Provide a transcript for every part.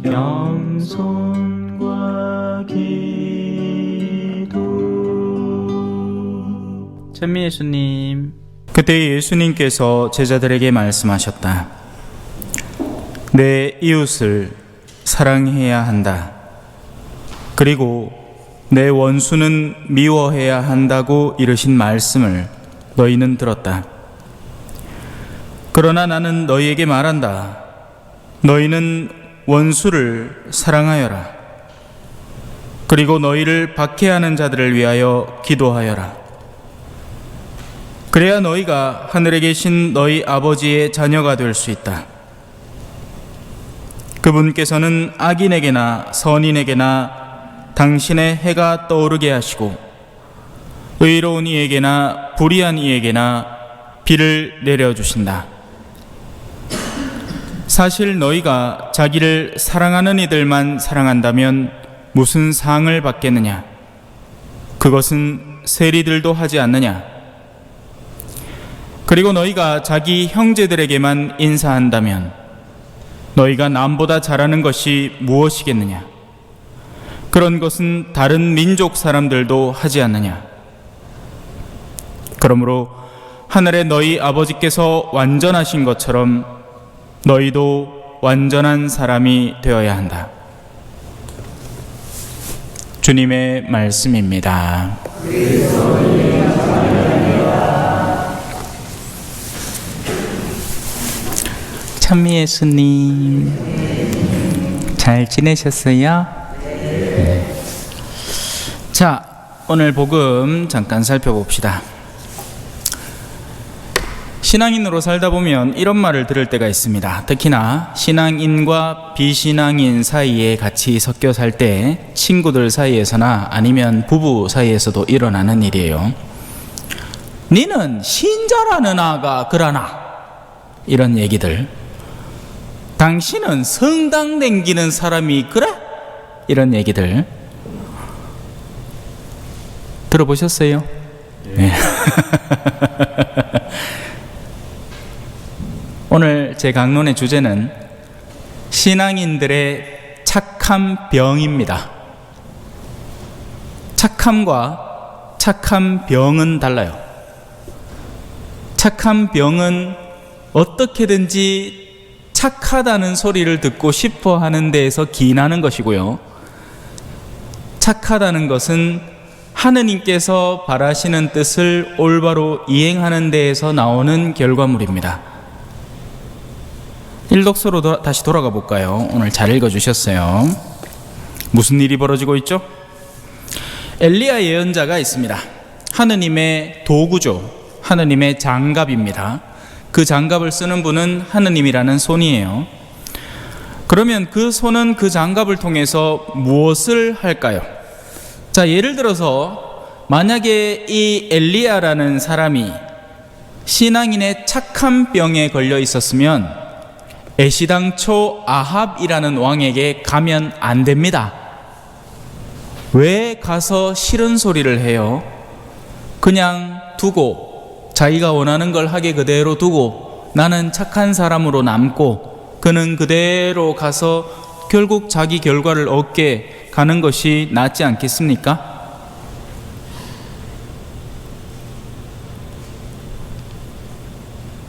겸손과 기도. 찬미 예수님. 그때 예수님께서 제자들에게 말씀하셨다. 내 이웃을 사랑해야 한다. 그리고 내 원수는 미워해야 한다고 이르신 말씀을 너희는 들었다. 그러나 나는 너희에게 말한다. 너희는 원수를 사랑하여라. 그리고 너희를 박해하는 자들을 위하여 기도하여라. 그래야 너희가 하늘에 계신 너희 아버지의 자녀가 될 수 있다. 그분께서는 악인에게나 선인에게나 당신의 해가 떠오르게 하시고 의로운 이에게나 불의한 이에게나 비를 내려주신다. 사실 너희가 자기를 사랑하는 이들만 사랑한다면 무슨 상을 받겠느냐? 그것은 세리들도 하지 않느냐? 그리고 너희가 자기 형제들에게만 인사한다면 너희가 남보다 잘하는 것이 무엇이겠느냐? 그런 것은 다른 민족 사람들도 하지 않느냐? 그러므로 하늘의 너희 아버지께서 완전하신 것처럼 너희도 완전한 사람이 되어야 한다. 주님의 말씀입니다. 찬미 예수님. 잘 지내셨어요? 네. 자, 오늘 복음 잠깐 살펴봅시다. 신앙인으로 살다 보면 이런 말을 들을 때가 있습니다. 특히나 신앙인과 비신앙인 사이에 같이 섞여 살 때 친구들 사이에서나 아니면 부부 사이에서도 일어나는 일이에요. 니는 신자라는 아가 그러나, 이런 얘기들. 당신은 성당 댕기는 사람이 그래? 이런 얘기들 들어보셨어요? 네. 오늘 제 강론의 주제는 신앙인들의 착한 병입니다. 착함과 착한 병은 달라요. 착한 병은 어떻게든지 착하다는 소리를 듣고 싶어 하는 데에서 기인하는 것이고요. 착하다는 것은 하느님께서 바라시는 뜻을 올바로 이행하는 데에서 나오는 결과물입니다. 일독서로 다시 돌아가 볼까요? 오늘 잘 읽어주셨어요. 무슨 일이 벌어지고 있죠? 엘리야 예언자가 있습니다. 하느님의 도구죠. 하느님의 장갑입니다. 그 장갑을 쓰는 분은 하느님이라는 손이에요. 그러면 그 손은 그 장갑을 통해서 무엇을 할까요? 자, 예를 들어서 만약에 이 엘리야라는 사람이 신앙인의 착한 병에 걸려 있었으면 애시당초 아합이라는 왕에게 가면 안 됩니다. 왜 가서 싫은 소리를 해요? 그냥 두고 자기가 원하는 걸 하게 그대로 두고 나는 착한 사람으로 남고 그는 그대로 가서 결국 자기 결과를 얻게 가는 것이 낫지 않겠습니까?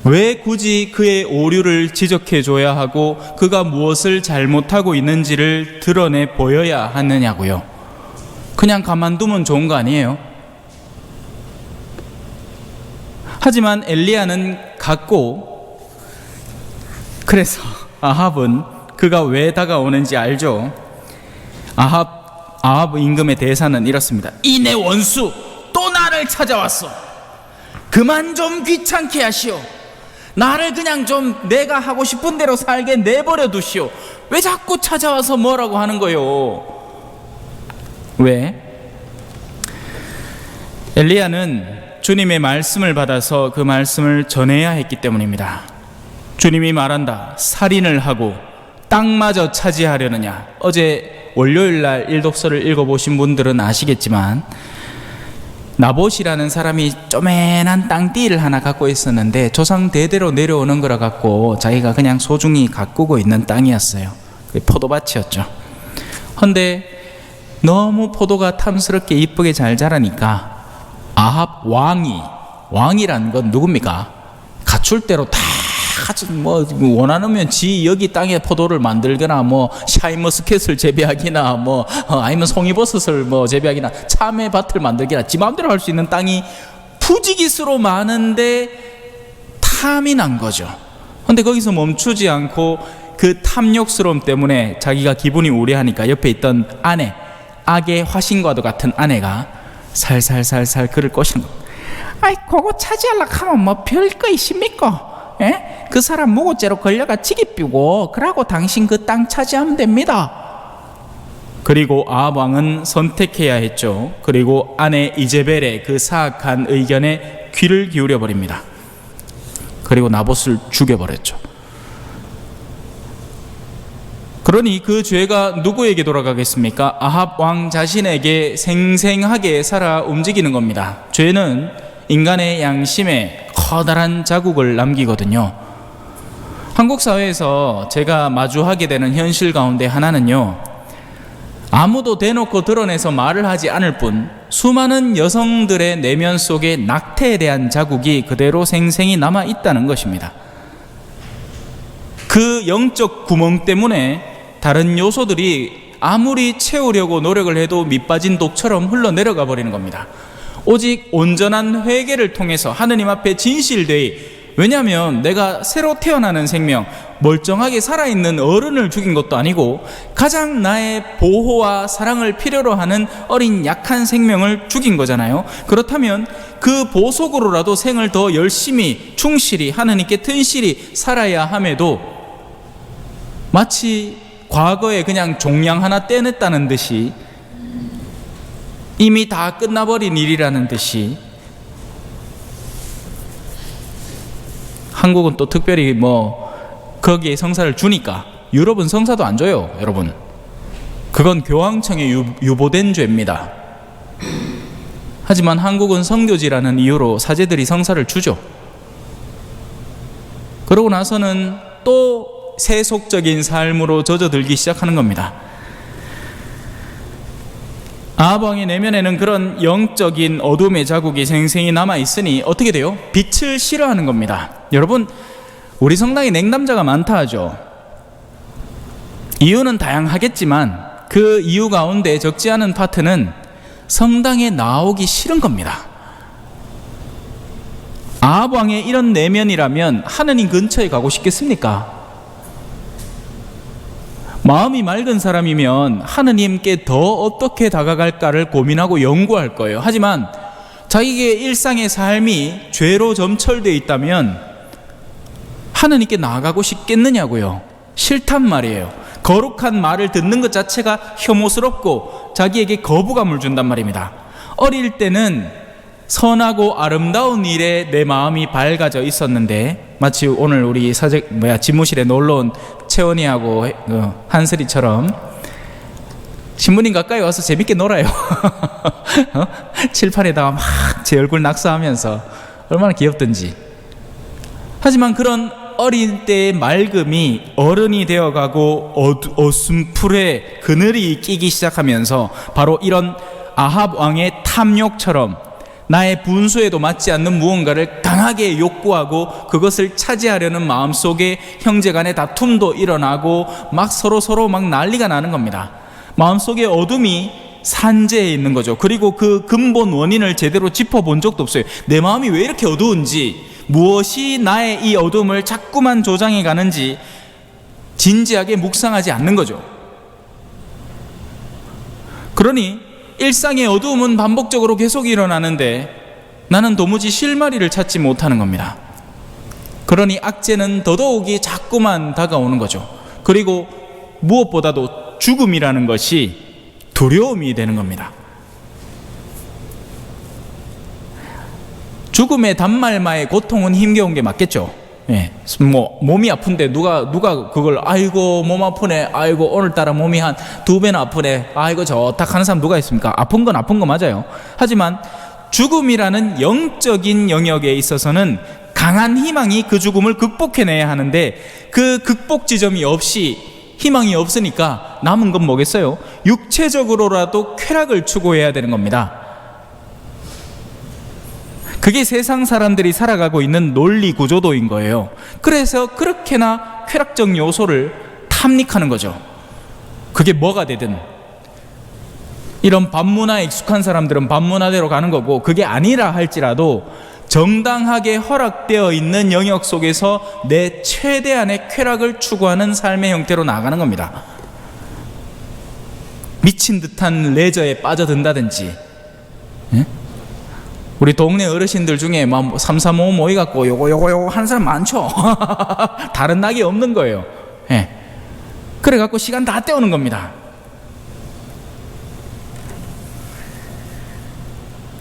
왜 굳이 그의 오류를 지적해 줘야 하고 그가 무엇을 잘못하고 있는지를 드러내 보여야 하느냐고요. 그냥 가만두면 좋은 거 아니에요? 하지만 엘리야는 갔고, 그래서 아합은 그가 왜 다가오는지 알죠? 아합 임금의 대사는 이렇습니다. 이 내 원수 또 나를 찾아왔어. 그만 좀 귀찮게 하시오. 나를 그냥 좀 내가 하고 싶은 대로 살게 내버려 두시오. 왜 자꾸 찾아와서 뭐라고 하는 거요? 왜? 엘리야는 주님의 말씀을 받아서 그 말씀을 전해야 했기 때문입니다. 주님이 말한다. 살인을 하고 땅마저 차지하려느냐. 어제 월요일날 일독서를 읽어보신 분들은 아시겠지만 나봇이라는 사람이 쪼맨한 땅띠를 하나 갖고 있었는데 조상 대대로 내려오는 거라 갖고 자기가 그냥 소중히 가꾸고 있는 땅이었어요. 그 포도밭이었죠. 근데 너무 포도가 탐스럽게 이쁘게 잘 자라니까 아합 왕이라는 건 누굽니까? 갖출대로 다 뭐 원하면 지 여기 땅에 포도를 만들거나 뭐 샤인머스켓을 재배하기나 뭐 아니면 송이버섯을 뭐 재배하기나 참외밭을 만들기나 지 마음대로 할 수 있는 땅이 푸지기수로 많은데 탐이 난 거죠. 근데 거기서 멈추지 않고 그 탐욕스러움 때문에 자기가 기분이 우려하니까 옆에 있던 아내, 악의 화신과도 같은 아내가 살살살살 그를 꼬시는 겁니다. 아이 그거 차지하려고 하면 뭐 별거 있습니까? 예? 그 사람 무고죄로 걸려가 지기 삐고 그러고 당신 그 땅 차지하면 됩니다. 그리고 아합 왕은 선택해야 했죠. 그리고 아내 이제벨의 그 사악한 의견에 귀를 기울여 버립니다. 그리고 나봇을 죽여버렸죠. 그러니 그 죄가 누구에게 돌아가겠습니까? 아합 왕 자신에게 생생하게 살아 움직이는 겁니다. 죄는 인간의 양심에 커다란 자국을 남기거든요. 한국 사회에서 제가 마주하게 되는 현실 가운데 하나는요, 아무도 대놓고 드러내서 말을 하지 않을 뿐 수많은 여성들의 내면 속에 낙태에 대한 자국이 그대로 생생히 남아 있다는 것입니다. 그 영적 구멍 때문에 다른 요소들이 아무리 채우려고 노력을 해도 밑빠진 독처럼 흘러내려가 버리는 겁니다. 오직 온전한 회개를 통해서 하느님 앞에 진실되이, 왜냐하면 내가 새로 태어나는 생명, 멀쩡하게 살아있는 어른을 죽인 것도 아니고 가장 나의 보호와 사랑을 필요로 하는 어린 약한 생명을 죽인 거잖아요. 그렇다면 그 보석으로라도 생을 더 열심히 충실히 하느님께 튼실히 살아야 함에도 마치 과거에 그냥 종량 하나 떼냈다는 듯이, 이미 다 끝나버린 일이라는 듯이, 한국은 또 특별히 뭐 거기에 성사를 주니까, 유럽은 성사도 안 줘요, 여러분. 그건 교황청에 유보된 죄입니다. 하지만 한국은 성교지라는 이유로 사제들이 성사를 주죠. 그러고 나서는 또 세속적인 삶으로 젖어들기 시작하는 겁니다. 아합 왕의 내면에는 그런 영적인 어둠의 자국이 생생히 남아있으니 어떻게 돼요? 빛을 싫어하는 겁니다. 여러분, 우리 성당에 냉담자가 많다 하죠. 이유는 다양하겠지만 그 이유 가운데 적지 않은 파트는 성당에 나오기 싫은 겁니다. 아합 왕의 이런 내면이라면 하느님 근처에 가고 싶겠습니까? 마음이 맑은 사람이면 하느님께 더 어떻게 다가갈까를 고민하고 연구할 거예요. 하지만 자기의 일상의 삶이 죄로 점철되어 있다면 하느님께 나아가고 싶겠느냐고요. 싫단 말이에요. 거룩한 말을 듣는 것 자체가 혐오스럽고 자기에게 거부감을 준단 말입니다. 어릴 때는 선하고 아름다운 일에 내 마음이 밝아져 있었는데, 마치 오늘 우리 집무실에 놀러온 채원이하고 한슬이처럼 신부님 가까이 와서 재밌게 놀아요. 칠판에다가 막 제 얼굴 낙서하면서 얼마나 귀엽던지. 하지만 그런 어린 때의 맑음이 어른이 되어가고 어슴풀에 그늘이 끼기 시작하면서 바로 이런 아합 왕의 탐욕처럼 나의 분수에도 맞지 않는 무언가를 강하게 욕구하고 그것을 차지하려는 마음속에 형제간의 다툼도 일어나고 막 서로 막 난리가 나는 겁니다. 마음속에 어둠이 산재해 있는 거죠. 그리고 그 근본 원인을 제대로 짚어본 적도 없어요. 내 마음이 왜 이렇게 어두운지, 무엇이 나의 이 어둠을 자꾸만 조장해 가는지 진지하게 묵상하지 않는 거죠. 그러니 일상의 어두움은 반복적으로 계속 일어나는데 나는 도무지 실마리를 찾지 못하는 겁니다. 그러니 악재는 더더욱이 자꾸만 다가오는 거죠. 그리고 무엇보다도 죽음이라는 것이 두려움이 되는 겁니다. 죽음의 단말마의 고통은 힘겨운 게 맞겠죠. 예, 뭐 몸이 아픈데 누가 그걸 아이고 몸 아프네, 아이고 오늘따라 몸이 한 2배나 아프네, 아이고 좋다 하는 사람 누가 있습니까? 아픈 건 아픈 거 맞아요. 하지만 죽음이라는 영적인 영역에 있어서는 강한 희망이 그 죽음을 극복해내야 하는데 그 극복 지점이 없이 희망이 없으니까 남은 건 뭐겠어요? 육체적으로라도 쾌락을 추구해야 되는 겁니다. 그게 세상 사람들이 살아가고 있는 논리 구조도인 거예요. 그래서 그렇게나 쾌락적 요소를 탐닉하는 거죠. 그게 뭐가 되든. 이런 반문화에 익숙한 사람들은 반문화대로 가는 거고, 그게 아니라 할지라도 정당하게 허락되어 있는 영역 속에서 내 최대한의 쾌락을 추구하는 삶의 형태로 나아가는 겁니다. 미친 듯한 레저에 빠져든다든지, 예? 우리 동네 어르신들 중에 막 3, 4, 5 모여갖고 요거 하는 사람 많죠. 다른 낙이 없는 거예요. 예. 그래갖고 시간 다 때우는 겁니다.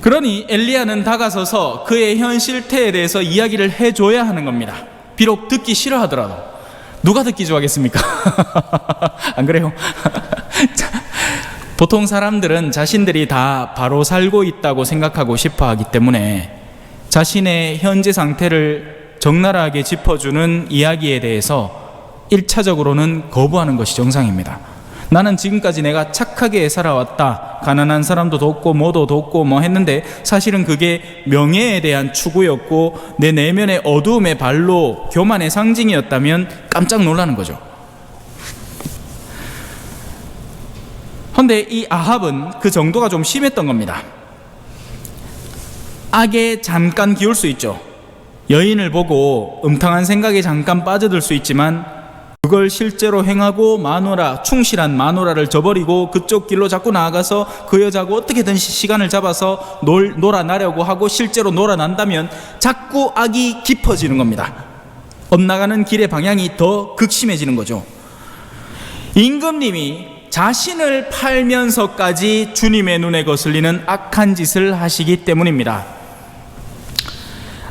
그러니 엘리야는 다가서서 그의 현 실태에 대해서 이야기를 해줘야 하는 겁니다. 비록 듣기 싫어하더라도. 누가 듣기 좋아하겠습니까? 안 그래요? 보통 사람들은 자신들이 다 바로 살고 있다고 생각하고 싶어 하기 때문에 자신의 현재 상태를 적나라하게 짚어주는 이야기에 대해서 1차적으로는 거부하는 것이 정상입니다. 나는 지금까지 내가 착하게 살아왔다, 가난한 사람도 돕고 뭐도 돕고 뭐 했는데 사실은 그게 명예에 대한 추구였고 내 내면의 어두움의 발로 교만의 상징이었다면 깜짝 놀라는 거죠. 그런데 이 아합은 그 정도가 좀 심했던 겁니다. 악에 잠깐 기울 수 있죠. 여인을 보고 음탕한 생각에 잠깐 빠져들 수 있지만 그걸 실제로 행하고 마누라, 충실한 마누라를 저버리고 그쪽 길로 자꾸 나아가서 그 여자하고 어떻게든 시간을 잡아서 놀아나려고 하고 실제로 놀아난다면 자꾸 악이 깊어지는 겁니다. 엇나가는 길의 방향이 더 극심해지는 거죠. 임금님이 자신을 팔면서까지 주님의 눈에 거슬리는 악한 짓을 하시기 때문입니다.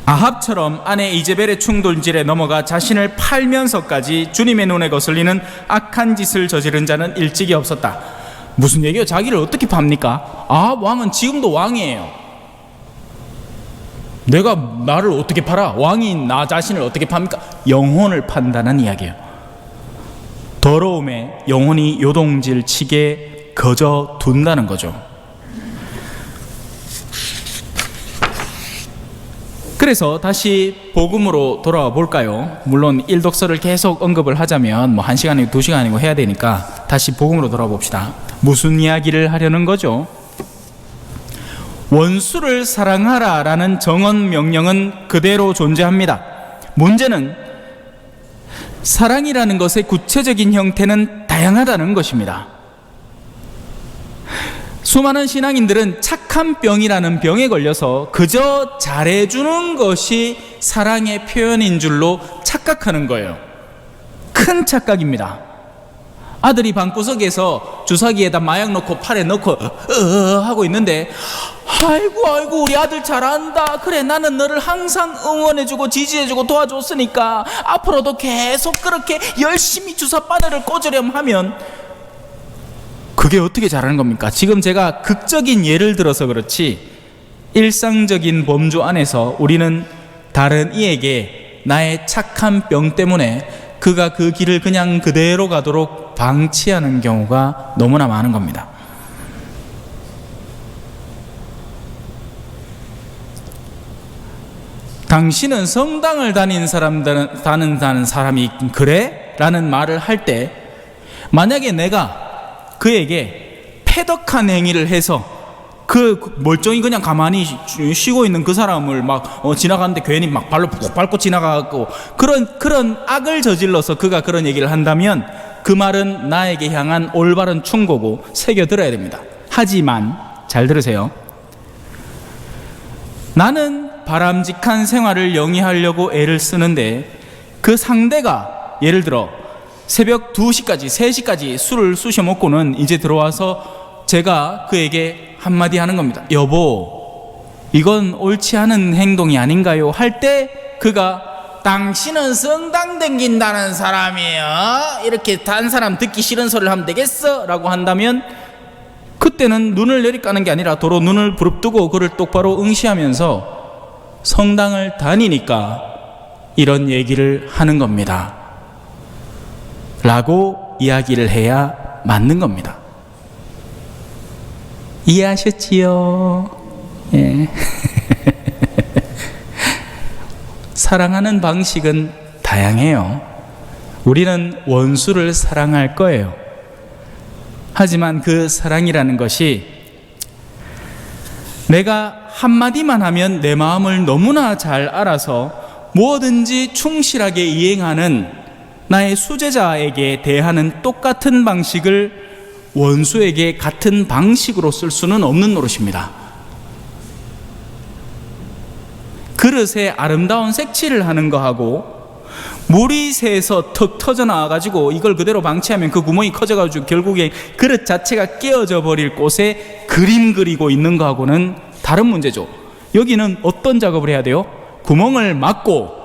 아합처럼 아내 이제벨의 충돌질에 넘어가 자신을 팔면서까지 주님의 눈에 거슬리는 악한 짓을 저지른 자는 일찍이 없었다. 무슨 얘기예요? 자기를 어떻게 팝니까? 아합 왕은 지금도 왕이에요. 내가 나를 어떻게 팔아? 왕인 나 자신을 어떻게 팝니까? 영혼을 판다는 이야기예요. 더러움에 영혼이 요동질 치게 거저 둔다는 거죠. 그래서 다시 복음으로 돌아와 볼까요? 물론 일독서를 계속 언급을 하자면 뭐 1시간이고 2시간이고 해야 되니까 다시 복음으로 돌아와 봅시다. 무슨 이야기를 하려는 거죠? 원수를 사랑하라 라는 정언 명령은 그대로 존재합니다. 문제는 사랑이라는 것의 구체적인 형태는 다양하다는 것입니다. 수많은 신앙인들은 착한 병이라는 병에 걸려서 그저 잘해주는 것이 사랑의 표현인 줄로 착각하는 거예요. 큰 착각입니다. 아들이 방구석에서 주사기에다 마약 넣고 팔에 넣고 하고 있는데 아이고 우리 아들 잘한다. 그래 나는 너를 항상 응원해주고 지지해주고 도와줬으니까 앞으로도 계속 그렇게 열심히 주사 바늘을 꽂으렴 하면 그게 어떻게 잘하는 겁니까? 지금 제가 극적인 예를 들어서 그렇지 일상적인 범주 안에서 우리는 다른 이에게 나의 착한 병 때문에 그가 그 길을 그냥 그대로 가도록 방치하는 경우가 너무나 많은 겁니다. 당신은 성당을 다니는 사람이 그래? 라는 말을 할 때 만약에 내가 그에게 패덕한 행위를 해서 그 멀쩡히 그냥 가만히 쉬고 있는 그 사람을 막 지나가는데 괜히 막 발로 푹 밟고 지나가고 그런 악을 저질러서 그가 그런 얘기를 한다면 그 말은 나에게 향한 올바른 충고고 새겨들어야 됩니다. 하지만 잘 들으세요. 나는 바람직한 생활을 영위하려고 애를 쓰는데 그 상대가 예를 들어 새벽 2시까지 3시까지 술을 쑤셔 먹고는 이제 들어와서 제가 그에게 한마디 하는 겁니다. 여보, 이건 옳지 않은 행동이 아닌가요? 할 때 그가 당신은 성당 댕긴다는 사람이에요. 이렇게 다른 사람 듣기 싫은 소리를 하면 되겠어? 라고 한다면 그때는 눈을 내리까는 게 아니라 도로 눈을 부릅뜨고 그를 똑바로 응시하면서 성당을 다니니까 이런 얘기를 하는 겁니다 라고 이야기를 해야 맞는 겁니다. 이해하셨지요? 예. 사랑하는 방식은 다양해요. 우리는 원수를 사랑할 거예요. 하지만 그 사랑이라는 것이 내가 한마디만 하면 내 마음을 너무나 잘 알아서 뭐든지 충실하게 이행하는 나의 수제자에게 대하는 똑같은 방식을 원수에게 같은 방식으로 쓸 수는 없는 노릇입니다. 그릇에 아름다운 색칠을 하는 거하고 물이 새서 턱 터져 나와가지고 이걸 그대로 방치하면 그 구멍이 커져가지고 결국에 그릇 자체가 깨어져 버릴 곳에 그림 그리고 있는 거하고는 다른 문제죠. 여기는 어떤 작업을 해야 돼요? 구멍을 막고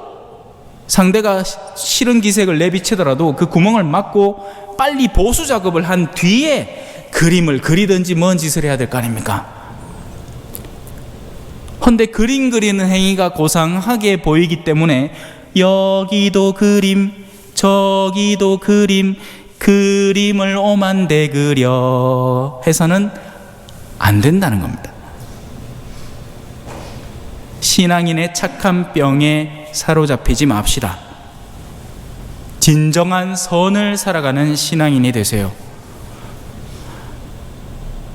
상대가 싫은 기색을 내비치더라도 그 구멍을 막고 빨리 보수 작업을 한 뒤에 그림을 그리든지 뭔 짓을 해야 될 거 아닙니까? 헌데 그림 그리는 행위가 고상하게 보이기 때문에 여기도 그림 저기도 그림 그림을 오만대 그려 해서는 안 된다는 겁니다. 신앙인의 착한 병에 사로잡히지 맙시다. 진정한 선을 살아가는 신앙인이 되세요.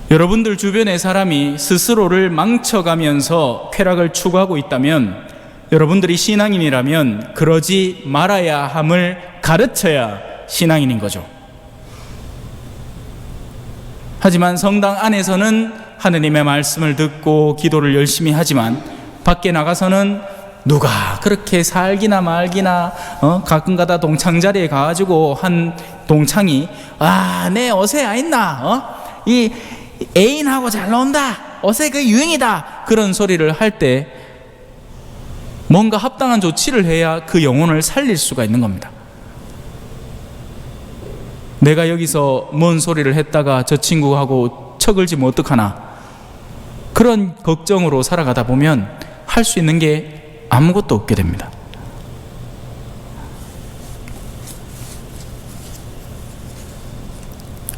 여러분들 주변의 사람이 스스로를 망쳐가면서 쾌락을 추구하고 있다면 여러분들이 신앙인이라면 그러지 말아야 함을 가르쳐야 신앙인인 거죠. 하지만 성당 안에서는 하느님의 말씀을 듣고 기도를 열심히 하지만 밖에 나가서는 누가 그렇게 살기나 말기나 가끔가다 동창 자리에 가가지고 한 동창이 내 어세 아있나 이 애인하고 잘 논다 어세 그 유행이다 그런 소리를 할 때 뭔가 합당한 조치를 해야 그 영혼을 살릴 수가 있는 겁니다. 내가 여기서 뭔 소리를 했다가 저 친구하고 척을 지면 어떡하나 그런 걱정으로 살아가다 보면 할 수 있는 게 아무것도 없게 됩니다.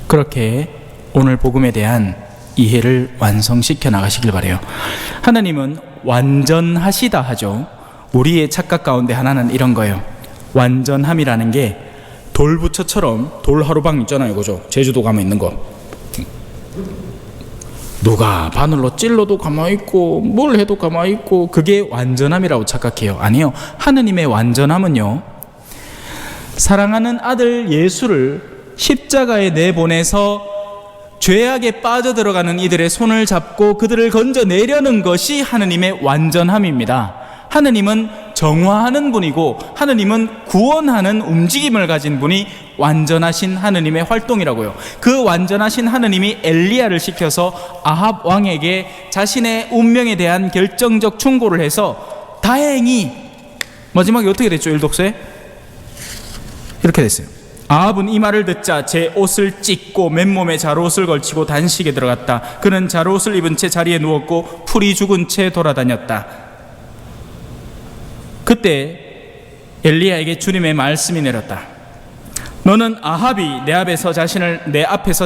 그렇게 오늘 복음에 대한 이해를 완성시켜 나가시길 바라요. 하나님은 완전하시다 하죠. 우리의 착각 가운데 하나는 이런 거예요. 완전함이라는 게 돌부처처럼 돌하루방 있잖아요. 그죠? 제주도 가면 있는 거. 누가 바늘로 찔러도 가만히 있고 뭘 해도 가만히 있고 그게 완전함이라고 착각해요. 아니요. 하느님의 완전함은요, 사랑하는 아들 예수를 십자가에 내보내서 죄악에 빠져들어가는 이들의 손을 잡고 그들을 건져내려는 것이 하느님의 완전함입니다. 하느님은 정화하는 분이고 하느님은 구원하는 움직임을 가진 분이 완전하신 하느님의 활동이라고요. 그 완전하신 하느님이 엘리야를 시켜서 아합 왕에게 자신의 운명에 대한 결정적 충고를 해서 다행히 마지막에 어떻게 됐죠? 일독서에 이렇게 됐어요. 아합은 이 말을 듣자 제 옷을 찢고 맨몸에 자루옷을 걸치고 단식에 들어갔다. 그는 자루옷을 입은 채 자리에 누웠고 풀이 죽은 채 돌아다녔다. 그때 엘리야에게 주님의 말씀이 내렸다. 너는 아합이 내 앞에서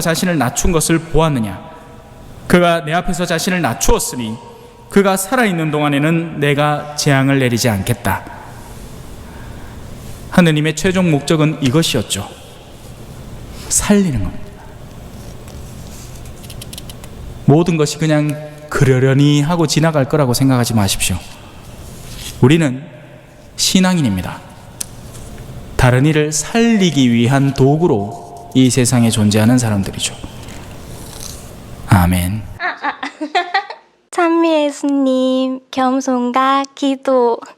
자신을 낮춘 것을 보았느냐? 그가 내 앞에서 자신을 낮추었으니 그가 살아있는 동안에는 내가 재앙을 내리지 않겠다. 하느님의 최종 목적은 이것이었죠. 살리는 겁니다. 모든 것이 그냥 그러려니 하고 지나갈 거라고 생각하지 마십시오. 우리는 신앙인입니다. 다른 이를 살리기 위한 도구로 이 세상에 존재하는 사람들이죠. 아멘. 찬미 예수님, 겸손과 기도.